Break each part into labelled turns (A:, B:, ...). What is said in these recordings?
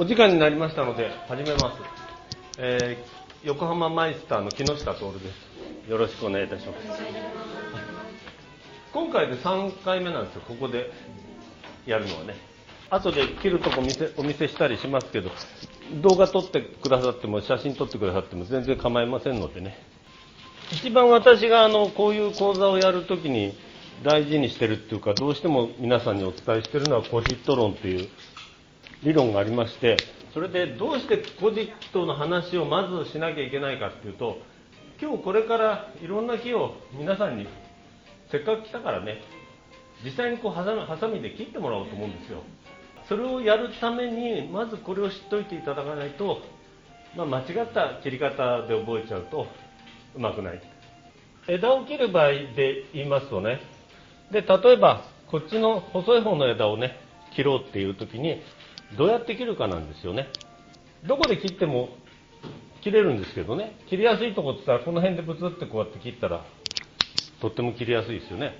A: お時間になりましたので始めます。横浜マイスターの木下徹です。よろしくお願いいたします。今回で3回目なんですよ、ここでやるのはね。後で切るとこお見せしたりしますけど、動画撮ってくださっても写真撮ってくださっても全然構いませんのでね。一番私がこういう講座をやるときに大事にしてるっていうか、どうしても皆さんにお伝えしているのはコジット論っていう理論がありまして、それでどうしてコジットの話をまずしなきゃいけないかっていうと、今日これからいろんな木を皆さんにせっかく来たからね、実際にハサミで切ってもらおうと思うんですよ。それをやるためにまずこれを知っておいていただかないと、間違った切り方で覚えちゃうとうまくない。枝を切る場合で言いますとね、で例えばこっちの細い方の枝をね切ろうっていう時にどうやって切るかなんですよね。どこで切っても切れるんですけどね、切りやすいとこって言ったらこの辺でブツってこうやって切ったらとっても切りやすいですよね。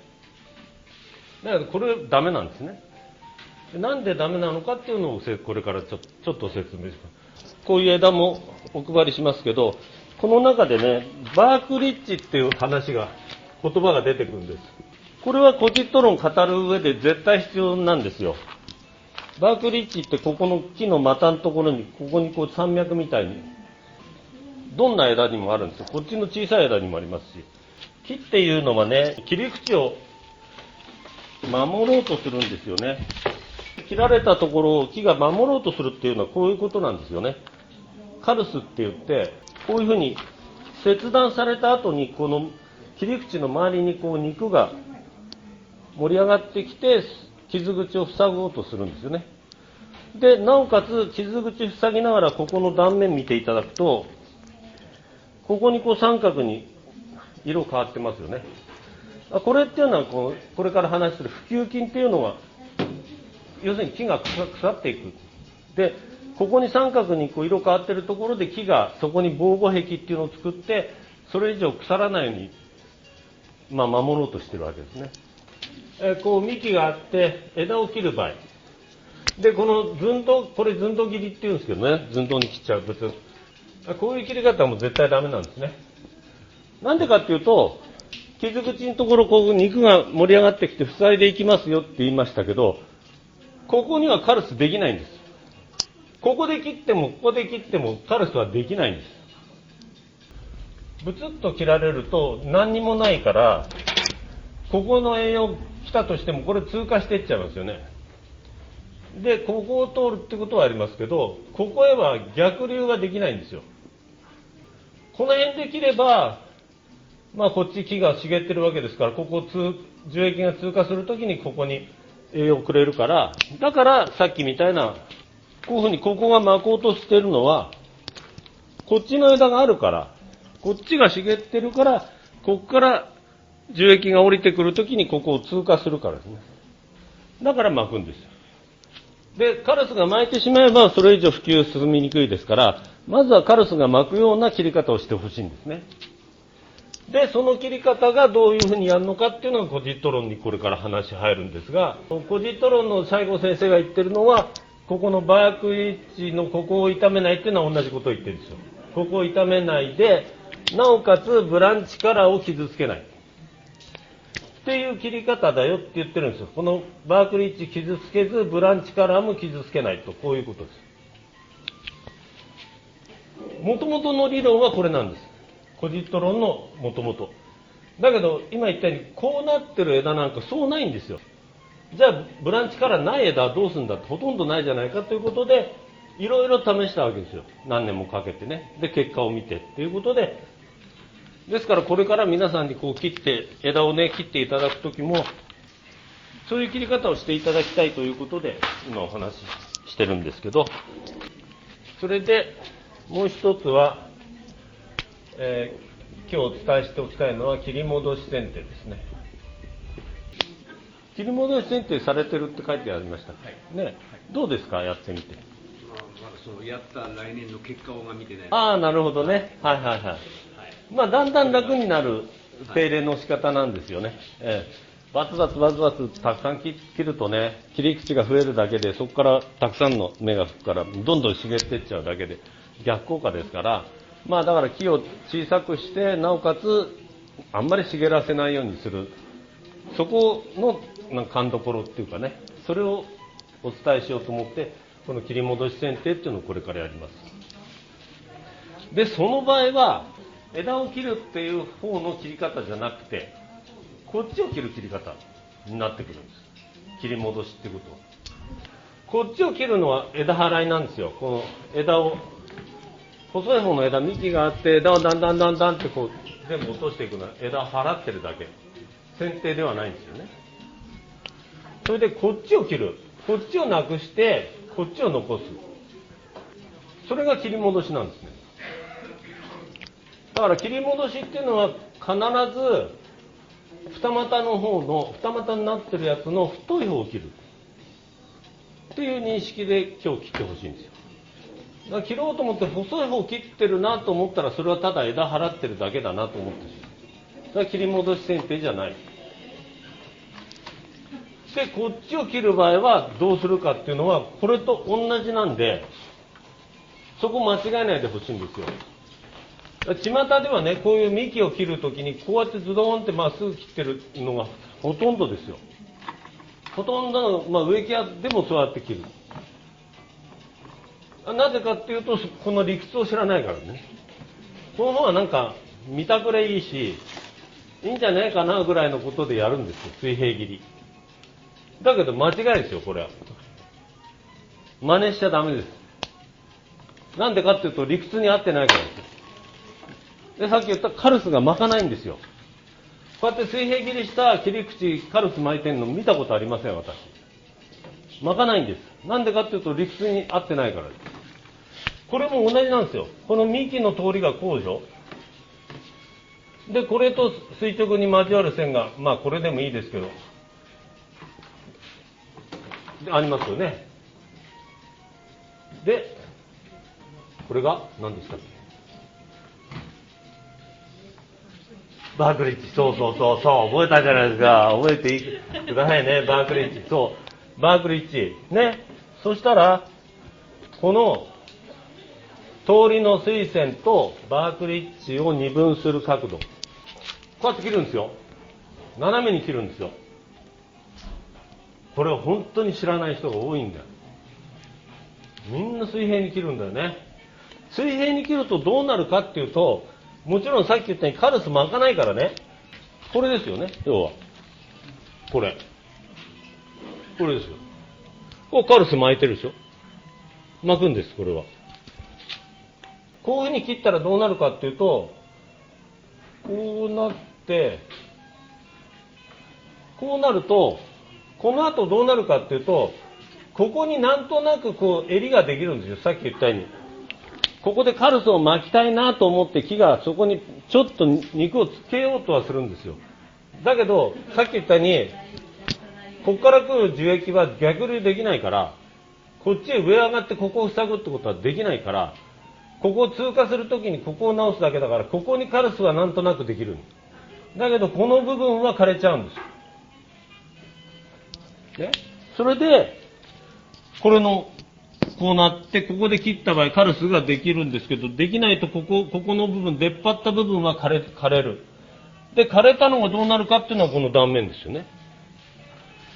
A: だけどこれダメなんですね。なんでダメなのかっていうのをこれからちょっと説明します。こういう枝もお配りしますけど、この中でねバークリッジっていう言葉が出てくるんです。これはコジット論を語る上で絶対必要なんですよ。バークリッジってここの木の股のところにここにこう山脈みたいにどんな枝にもあるんですよ。こっちの小さい枝にもありますし、木っていうのはね切り口を守ろうとするんですよね。切られたところを木が守ろうとするっていうのはこういうことなんですよね。カルスって言ってこういうふうに切断された後にこの切り口の周りにこう肉が盛り上がってきて傷口を塞ごうとするんですよね。でなおかつ傷口塞ぎながらここの断面見ていただくと、ここにこう三角に色変わってますよね。これっていうのはこれから話する腐朽菌っていうのは要するに木が腐っていく。でここに三角にこう色変わってるところで木がそこに防護壁っていうのを作ってそれ以上腐らないように守ろうとしてるわけですね。こう幹があって枝を切る場合で、このこれ寸胴切りっていうんですけどね、寸胴に切っちゃう別にこういう切り方はもう絶対ダメなんですね。なんでかっていうと、傷口のところこう肉が盛り上がってきて塞いでいきますよって言いましたけど、ここにはカルスできないんです。ここで切ってもここで切ってもカルスはできないんです。ブツッと切られると何にもないから、ここの栄養来たとしてもこれ通過していっちゃいますよね。でここを通るってことはありますけど、ここへは逆流ができないんですよ。この辺で切ればこっち木が茂ってるわけですから、ここ樹液が通過するときにここに栄養をくれるから、だからさっきみたいなこういうふうにここが巻こうとしてるのはこっちの枝があるから、こっちが茂ってるから、ここから樹液が降りてくるときにここを通過するからですね。だから巻くんですよ。でカルスが巻いてしまえばそれ以上普及進みにくいですから、まずはカルスが巻くような切り方をしてほしいんですね。でその切り方がどういうふうにやるのかっていうのがコジット論にこれから話入るんですが、コジット論の西郷先生が言ってるのは、ここのバークリッジのここを傷めないっていうのは同じことを言ってるんですよ。ここを傷めないで、なおかつブランチカラーを傷つけないっていう切り方だよって言ってるんですよ。このバークリッジ傷つけずブランチカラーも傷つけないと、こういうことです。もともとの理論はこれなんです。コジット論のもともと。だけど今言ったようにこうなってる枝なんかそうないんですよ。じゃあブランチカラーない枝はどうするんだって、ほとんどないじゃないかということでいろいろ試したわけですよ。何年もかけてね。で結果を見てっていうことで、ですからこれから皆さんにこう切って枝をね切っていただくときもそういう切り方をしていただきたいということで今お話ししてるんですけど、それでもう一つは、今日お伝えしておきたいのは切り戻し剪定ですね。切り戻し剪定されてるって書いてありました、はいね、どうですかやってみて。
B: そうやった来年の結果が見てない。
A: ああなるほどね、はいはいはい、だんだん楽になる手入れの仕方なんですよね、バツバツバツバツたくさん切るとね、切り口が増えるだけで、そこからたくさんの芽が吹くから、どんどん茂っていっちゃうだけで、逆効果ですから、だから木を小さくして、なおかつ、あんまり茂らせないようにする。そこの勘どころっていうかね、それをお伝えしようと思って、この切り戻し剪定っていうのをこれからやります。で、その場合は、枝を切るっていう方の切り方じゃなくて、こっちを切る切り方になってくるんです。切り戻しってことは。こっちを切るのは枝払いなんですよ。この枝を、細い方の枝、幹があって、枝をだんだんだんだんってこう、全部落としていくのは枝を払ってるだけ。剪定ではないんですよね。それでこっちを切る。こっちをなくして、こっちを残す。それが切り戻しなんですね。だから切り戻しっていうのは必ず、二股の方の、二股になってるやつの太い方を切る。っていう認識で今日切ってほしいんですよ。だから切ろうと思って細い方を切ってるなと思ったら、それはただ枝払ってるだけだなと思ってしまう。それは切り戻し剪定じゃない。で、こっちを切る場合はどうするかっていうのは、これと同じなんで、そこ間違えないでほしいんですよ。巷ではね、こういう幹を切るときに、こうやってズドーンってまっすぐ切ってるのがほとんどですよ。ほとんどの、植木屋でもそうやって切る。なぜかっていうと、この理屈を知らないからね。この方はなんか、見たくれいいし、いいんじゃないかなぐらいのことでやるんですよ、水平切り。だけど間違いですよ、これは。真似しちゃダメです。なんでかっていうと、理屈に合ってないからですよ。で、さっき言ったカルスが巻かないんですよ。こうやって水平切りした切り口、カルス巻いてるの見たことありません、私。巻かないんです。なんでかっていうと、理屈に合ってないからです。これも同じなんですよ。この幹の通りがこうでしょ。で、これと垂直に交わる線が、これでもいいですけど、ありますよね。で、これが何でしたっけ？バークリッジ。そう、覚えたじゃないですか。覚えてくださいね、バークリッジ。そう、バークリッジ。ね。そしたら、この、通りの垂線とバークリッジを二分する角度。こうやって切るんですよ。斜めに切るんですよ。これを本当に知らない人が多いんだよ。みんな水平に切るんだよね。水平に切るとどうなるかっていうと、もちろんさっき言ったようにカルス巻かないからね。これですよね、要は。これですよ。こうカルス巻いてるでしょ。巻くんです、これは。こういうふうに切ったらどうなるかっていうと、こうなって、こうなると、この後どうなるかっていうと、ここになんとなくこう襟ができるんですよ、さっき言ったように。ここでカルスを巻きたいなと思って木がそこにちょっと肉をつけようとはするんですよ。だけど、さっき言ったように、ここから来る樹液は逆流できないから、こっちへ上上がってここを塞ぐってことはできないから、ここを通過するときにここを直すだけだから、ここにカルスはなんとなくできる。だけど、この部分は枯れちゃうんですよ。ね。それで、これの、こうなって、ここで切った場合、カルスができるんですけど、できないとここの部分、出っ張った部分は枯れる。で、枯れたのがどうなるかっていうのはこの断面ですよね。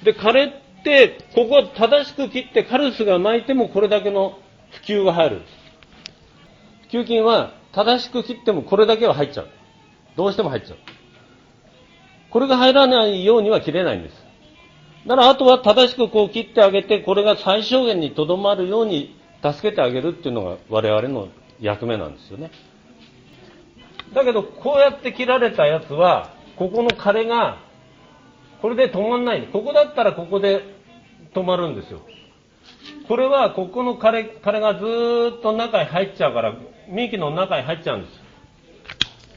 A: で、枯れて、ここを正しく切ってカルスが巻いてもこれだけの普及が入るんです。普及筋は正しく切ってもこれだけは入っちゃう。どうしても入っちゃう。これが入らないようには切れないんです。だからあとは正しくこう切ってあげて、これが最小限にとどまるように助けてあげるっていうのが我々の役目なんですよね。だけどこうやって切られたやつは、ここの枯れがこれで止まんない。ここだったらここで止まるんですよ。これはここの枯れがずーっと中に入っちゃうから、幹の中に入っちゃうんです。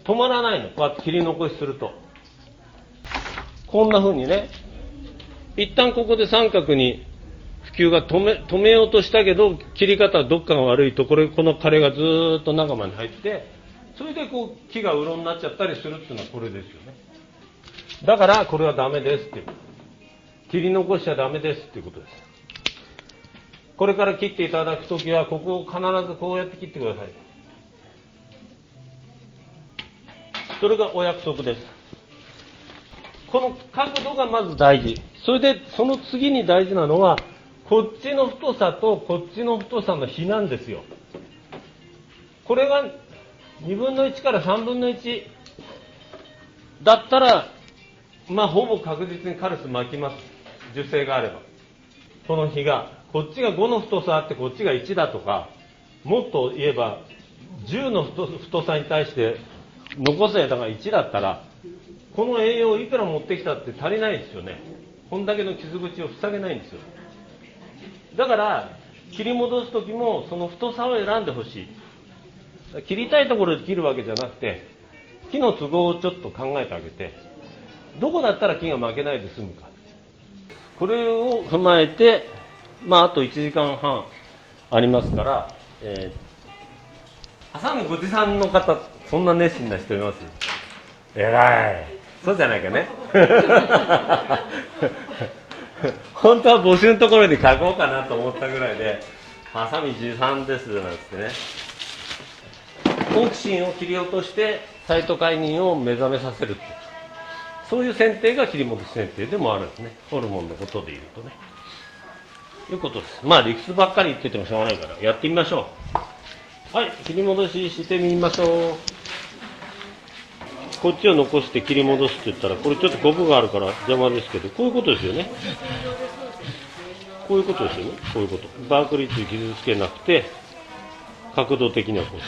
A: 止まらないの。こうやって切り残しすると。こんな風にね。一旦ここで三角に普及が止めようとしたけど、切り方はどっかが悪いと、この枯れがずーっと中まで入って、それでこう木がうろになっちゃったりするっていうのはこれですよね。だからこれはダメですっていう。切り残しちゃダメですっていうことです。これから切っていただくときは、ここを必ずこうやって切ってください。それがお約束です。この角度がまず大事。それで、その次に大事なのは、こっちの太さとこっちの太さの比なんですよ。これが2分の1から3分の1だったら、まあほぼ確実にカルス巻きます。樹勢があれば。その比が。こっちが5の太さあってこっちが1だとか、もっと言えば10の太さに対して残す枝が1だったら、この栄養をいくら持ってきたって足りないですよね。こんだけの傷口を塞げないんですよ。だから切り戻す時もその太さを選んでほしい。切りたいところで切るわけじゃなくて、木の都合をちょっと考えてあげて、どこだったら木が負けないで済むか。これを踏まえて、まああと1時間半ありますから、ハサミご持参の方、そんな熱心な人います？偉い。そうじゃないかね。本当は募集のところに書こうかなと思ったぐらいで、ハサミ持参ですなんてね。好奇心を切り落としてサイトカイニンを目覚めさせるって、そういう剪定が切り戻し剪定でもあるんですね。ホルモンのことで言うとね。いうことです。まあ理屈ばっかり言っててもしょうがないからやってみましょう。はい、切り戻ししてみましょう。こっちを残して切り戻すって言ったら、これちょっとコブがあるから邪魔ですけど、こういうことですよね。こういうことですよね。こういうこと。バークリッジ傷つけなくて、角度的にはこう。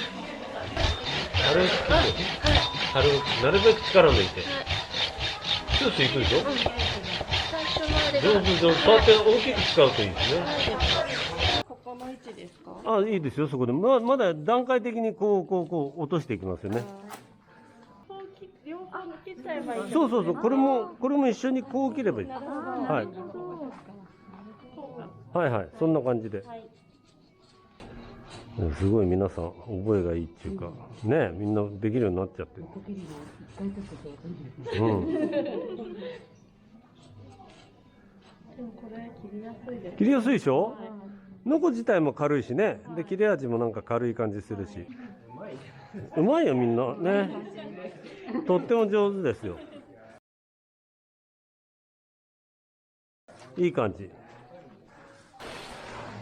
A: なるべく力を抜いて。スースいくでしょ。上手。そうやって大きく使うといいですね。
C: ここの位置ですか？
A: あ、いいですよ、そこで。まだ段階的にこう落としていきますよね。
C: 両方切っちゃえばいい。
A: そう、これも一緒にこう切ればいい。はい、そんな感じで。すごい皆さん覚えがいいっていうか、ね、みんなできるようになっちゃってる。
C: でもこれ切りやすいです。
A: 切りやすいでしょ。ノコ自体も軽いしね。で切れ味もなんか軽い感じするし。うまいよみんなね。とっても上手ですよ。いい感じ。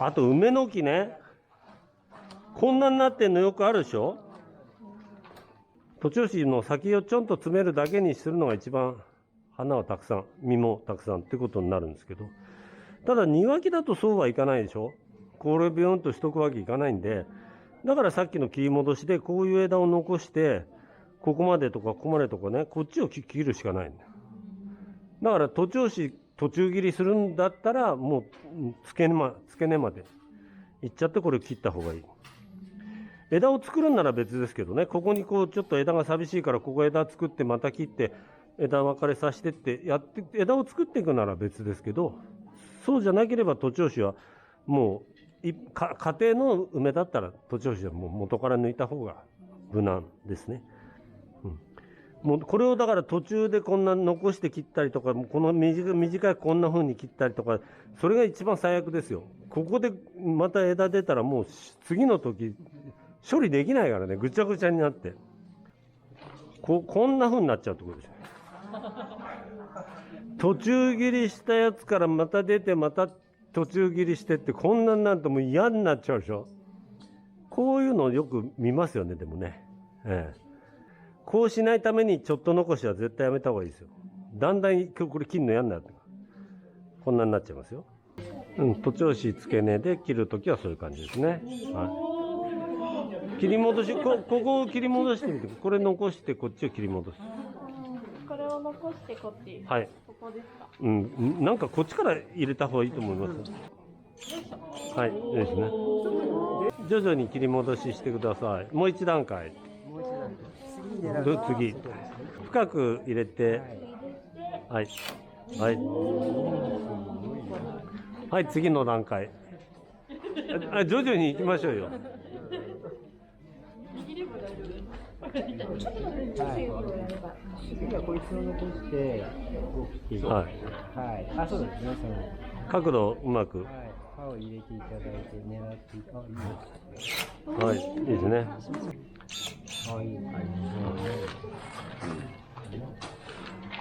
A: あと梅の木ね。こんなになってんのよくあるでしょ。徒長枝の先をちょんと詰めるだけにするのが一番花はたくさん、実もたくさんってことになるんですけど、ただ庭木だとそうはいかないでしょ。これビヨンとしとくわけいかないんで、だからさっきの切り戻しでこういう枝を残してここまでとかここまでとかね、こっちを切るしかないんだよ。だから徒長枝途中切りするんだったらもう付け根までいっちゃってこれ切った方がいい。枝を作るんなら別ですけどね、ここにこうちょっと枝が寂しいからここ枝作ってまた切って枝分かれさせてってやって枝を作っていくなら別ですけど、そうじゃなければ徒長枝はもう家庭の梅だったら徒長枝はもう元から抜いた方が無難ですね。もうこれをだから途中でこんな残して切ったりとか、この短いこんな風に切ったりとか、それが一番最悪ですよ。ここでまた枝出たらもう次の時処理できないからね、ぐちゃぐちゃになってこんな風になっちゃうってことですよ。途中切りしたやつからまた出てまた途中切りしてって、こんなになるともう嫌になっちゃうでしょ。こういうのをよく見ますよね。でもね、こうしないためにちょっと残しは絶対やめた方がいいですよ。だんだんこれ切るの嫌になる。こんなになっちゃいますよ。徒長枝付け根で切るときはそういう感じですね。切り戻し、ここを切り戻してみて、これ残してこっちを切り戻す。
C: これを残してこっち。
A: はい。
C: ここですか。
A: なんかこっちから入れた方がいいと思います。はい、ですね。徐々に切り戻ししてください。もう一段階。次。深く入れて、はい。はい、次の段階。徐々に行きましょうよ。
D: 次はこいつを残してこう切って、
A: はい。
D: はい、あ、そうですね、
A: 角度をうまく。
D: はい、刃を入れていただいて狙っていた、
A: はい、いいですね。
D: あ、いいですね。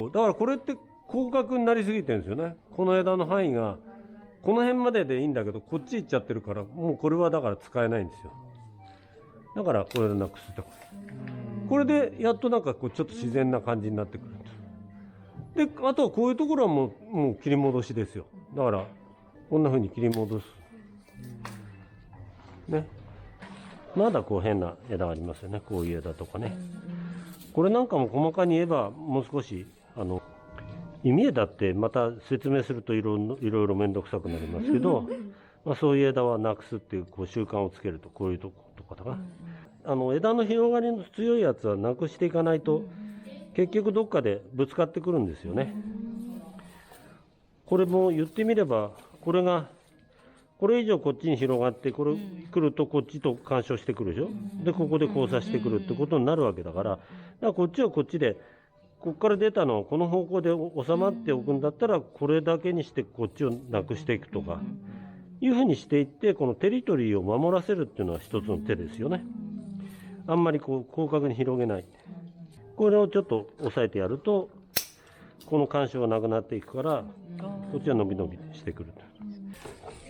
A: だからこれって広角になりすぎてるんですよね。この枝の範囲がこの辺まででいいんだけど、こっち行っちゃってるから、もうこれはだから使えないんですよ。だからこれでなくすってこれでやっとなんかこうちょっと自然な感じになってくる。で、あとはこういうところはもう切り戻しですよ。だからこんな風に切り戻す。ね。まだこう変な枝ありますよね。こういう枝とかね。これなんかも細かに言えばもう少し弓枝ってまた説明するといろいろ面倒くさくなりますけど、まあ、そういう枝はなくすっていう習慣をつけるとこういうとことかだな。枝の広がりの強いやつはなくしていかないと結局どっかでぶつかってくるんですよね。これも言ってみればこれがこれ以上こっちに広がってこれ来るとこっちと干渉してくるでしょ。でここで交差してくるってことになるわけだから、だからこっちはこっちでここから出たのをこの方向で収まっておくんだったらこれだけにしてこっちをなくしていくとかいうふうにしていってこのテリトリーを守らせるっていうのは一つの手ですよね。あんまりこう広角に広げない。これをちょっと押さえてやるとこの干渉がなくなっていくからこっちは伸び伸びしてくる。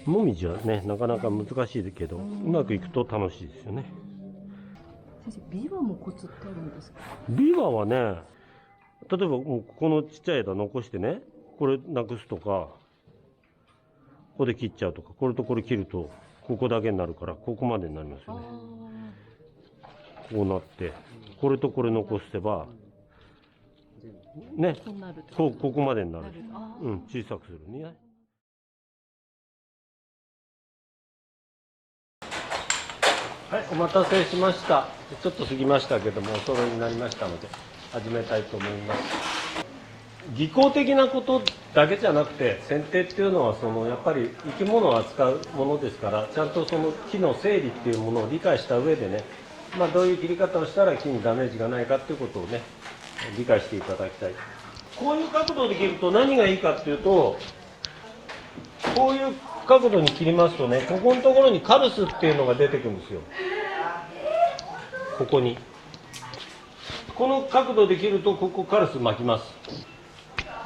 A: もみじはねなかなか難しいけどうまくいくと楽しいですよね。
E: 先生、ビワもコツってあるんですか？
A: ビワはね、例えばもうこのちっちゃい枝残してね、これなくすとか、ここで切っちゃうとか、これとこれ切るとここだけになるからここまでになりますよね。こうなってこれとこれ残せばね、ここまでになる。小さくするね。はい、お待たせしました。ちょっと過ぎましたけども、お揃いになりましたので、始めたいと思います。技巧的なことだけじゃなくて、剪定っていうのはやっぱり生き物を扱うものですから、ちゃんとその木の整理っていうものを理解した上でね、どういう切り方をしたら木にダメージがないかっていうことをね、理解していただきたい。こういう角度で切ると何がいいかっていうと、こういう角度に切りますとね、ここのところにカルスっていうのが出てくるんですよ。ここに。この角度で切ると、ここカルス巻きます。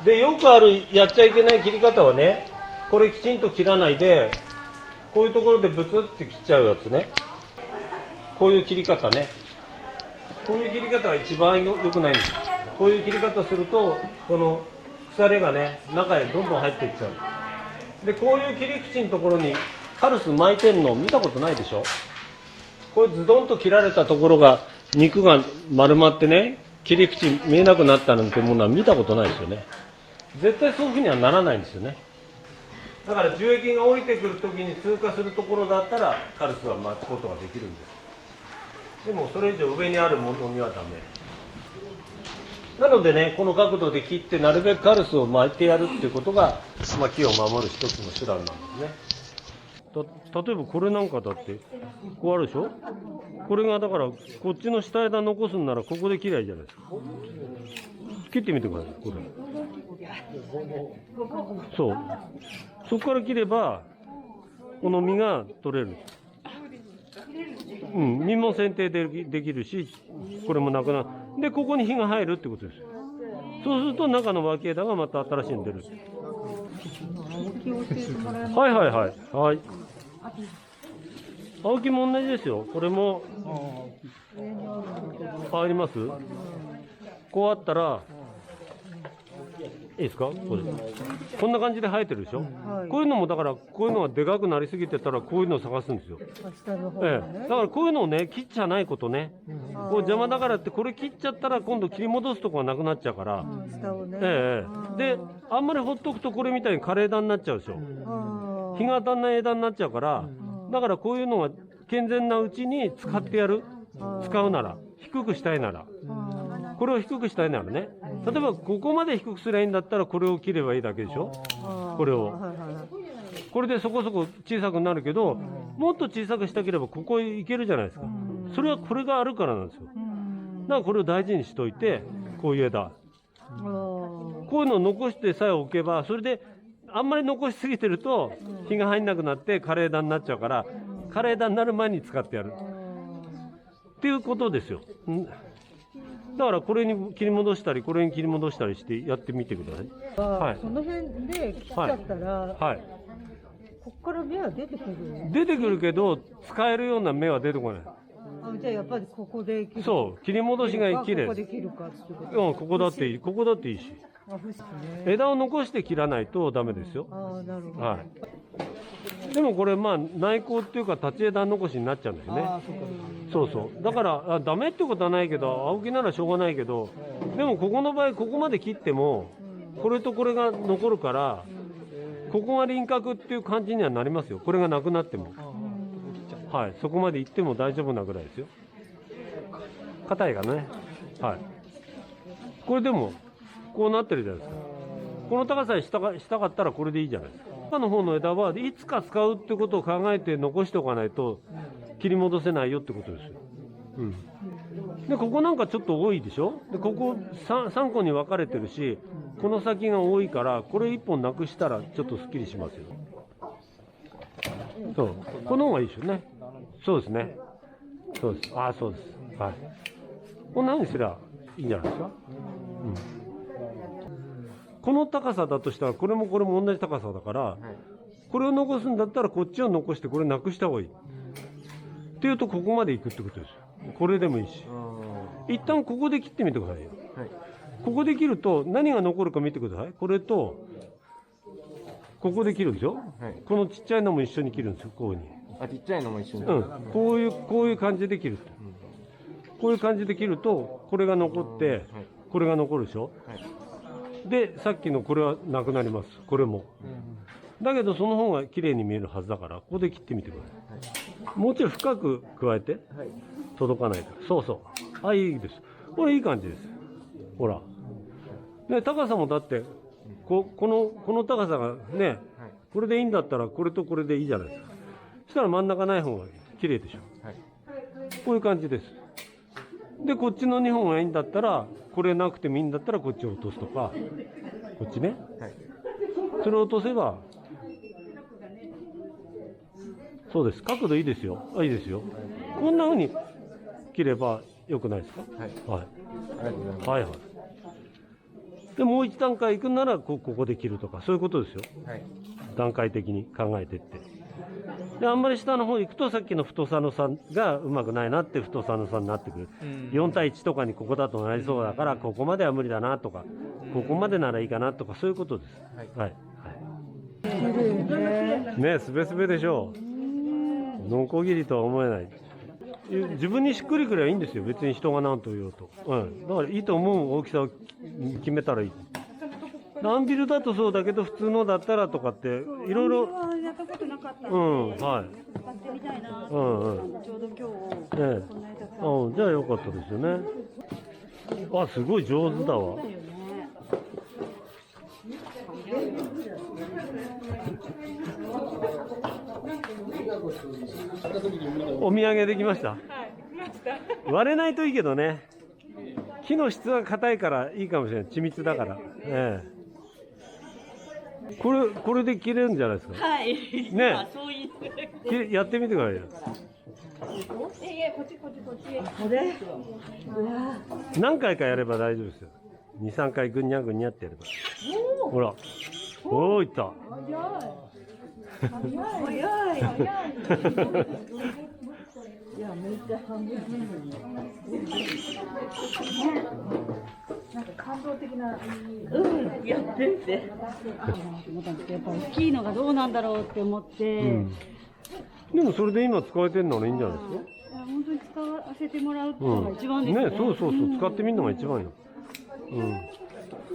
A: で、よくあるやっちゃいけない切り方はね、これきちんと切らないで、こういうところでブツって切っちゃうやつね。こういう切り方ね。こういう切り方が一番良くないんです。こういう切り方すると、この腐れがね、中へどんどん入っていっちゃう。でこういう切り口のところにカルス巻いてるの見たことないでしょ。これズドンと切られたところが肉が丸まってね切り口見えなくなったなんてものは見たことないですよね。絶対そういうふうにはならないんですよね。だから樹液が降りてくるときに通過するところだったらカルスは巻くことができるんです。でもそれ以上上にあるものにはダメなのでね、この角度で切ってなるべくカルスを巻いてやるっていうことが、木を守る一つの手段なんですね。例えばこれなんかだってこうあるでしょ。これがだからこっちの下枝残すんならここで切りゃいいじゃないですか。切ってみてください。これそうそこから切ればこの実が取れる。実も剪定できるし、これもなくなる。で、ここに火が入るってことですよ。そうすると中の脇枝がまた新しいの出る。はいはいはいはい。青木も同じですよ。これもあります。こうあったらいいですか。こんな感じで生えてるでしょ、こういうのもだからこういうのがでかくなりすぎてたらこういうのを探すんですよ。だからこういうのをね切っちゃないことね、こう邪魔だからってこれ切っちゃったら今度切り戻すとこがなくなっちゃうから、であんまりほっとくとこれみたいに枯れ枝になっちゃうでしょ。日が当たんない枝になっちゃうから、だからこういうのが健全なうちに使ってやる。使うなら低くしたいならこれを低くしたいならね、例えばここまで低くすればいいんだったらこれを切ればいいだけでしょ。これをこれでそこそこ小さくなるけど、もっと小さくしたければここへ行けるじゃないですか。それはこれがあるからなんですよ。からこれを大事にしといて、こういう枝。こういうのを残してさえおけば、それで、あんまり残しすぎてると、日が入んなくなって枯れ枝になっちゃうから、枯れ枝になる前に使ってやる。っていうことですよ。だからこれに切り戻したり、これに切り戻したりしてやってみてください。はい。
F: その辺で切っちゃったら、
A: はい。
F: こっから芽は出てくる。
A: 出てくるけど、使えるような芽は出てこない。
F: じゃあやっぱりここで切る。
A: そう、切り戻しが綺麗。
F: ここで切るかってこと。
A: ここだっていい。ここだっていいし。枝を残して切らないとダメですよ。
F: なるほど。
A: はい。でもこれ内向っていうか立ち枝残しになっちゃうんですよね。そうそう。だからダメってことはないけど、青木ならしょうがないけど、でもここの場合ここまで切ってもこれとこれが残るから、ここが輪郭っていう感じにはなりますよ。これがなくなっても。はい。そこまで行っても大丈夫なぐらいですよ。硬いからね。はい。これでもこうなってるじゃないですか。この高さにしたかったらこれでいいじゃないですか。他の方の枝はいつか使うってことを考えて残しておかないと切り戻せないよってことですよ。うん。で、ここなんかちょっと多いでしょ。で、ここ 3個に分かれてるし、この先が多いから、これ1本なくしたらちょっとスッキリしますよ。そう。この方がいいですよね。そうですね。そうです。そうです。はい。こんな風にすればいいんじゃないですか。うん。この高さだとしたら、これもこれも同じ高さだから、これを残すんだったらこっちを残してこれなくした方がいい。っていうとここまで行くってことですよ。これでもいいし。一旦ここで切ってみてくださいよ。ここで切ると何が残るか見てください。これと、ここで切るんですよ。このちっちゃいのも一緒に切るんですよ、こういうふうに。
D: ちっちゃいのも一緒に。
A: こういう感じで切る。こういう感じで切ると、これが残って、これが残るでしょ。で、さっきのこれはなくなります。これも。だけどその方が綺麗に見えるはずだから、ここで切ってみてください。もうちょい深く加えて。届かないから。そうそう。いいです。これいい感じです。ほら。ね、高さもだって、この高さがね、これでいいんだったら、これとこれでいいじゃないですか。そしたら真ん中ない方が綺麗でしょ。こういう感じです。で、こっちの2本がいいんだったら、これなくてもいいんだったら、こっちを落とすとか、こっちね。それを落とせば、そうです。角度いいですよ。いいですよ。こんな風に切ればよくないですか。はい。はいはい。で、もう一段階行くなら、ここで切るとか、そういうことですよ。段階的に考えてって。で、あんまり下の方行くと、さっきの太さの差がうまくないなって太さの差になってくる。4対1とかにここだとなりそうだから、ここまでは無理だなとか、ここまでならいいかなとか、そういうことです。はい。ね、すべすべでしょう。のこぎりとは思えない。自分にしっくりくらいいいんですよ。別に人が何と言おうと。だからいいと思う大きさを決めたらいい。アンビルだとそうだけど、普通のだったらとかって、いろいろ。
C: やったことなかったんで、
A: はい。
C: 使ってみたいな。ちょうど今日、こんな枝
A: じゃあよかったですよね。すごい上手だわ。お土産できました。割れないといいけどね。木の質が硬いからいいかもしれない。緻密だから。これで切れるんじゃないですか。
C: はい。
A: ね。
C: そういう。
A: やってみてくださいよ。
C: こっち。これ。
A: 何回かやれば大丈夫ですよ。2、3回ぐにゃぐにゃってやれば。ほら。いった。
C: 早い。いや、めっちゃ半分。なんか感動的な。やってみて。やっぱ大きいのがどうなんだろうって思って。
A: でもそれで今使えてるのはいいんじゃないですか。
C: 本当に使わせてもらうのが一番ですね。
A: そう、使ってみるのが一番よ。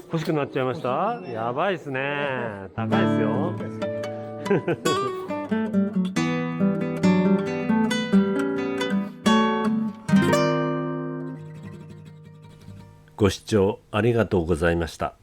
A: 欲しくなっちゃいました。やばいっすね。高いっすよ。ご視聴ありがとうございました。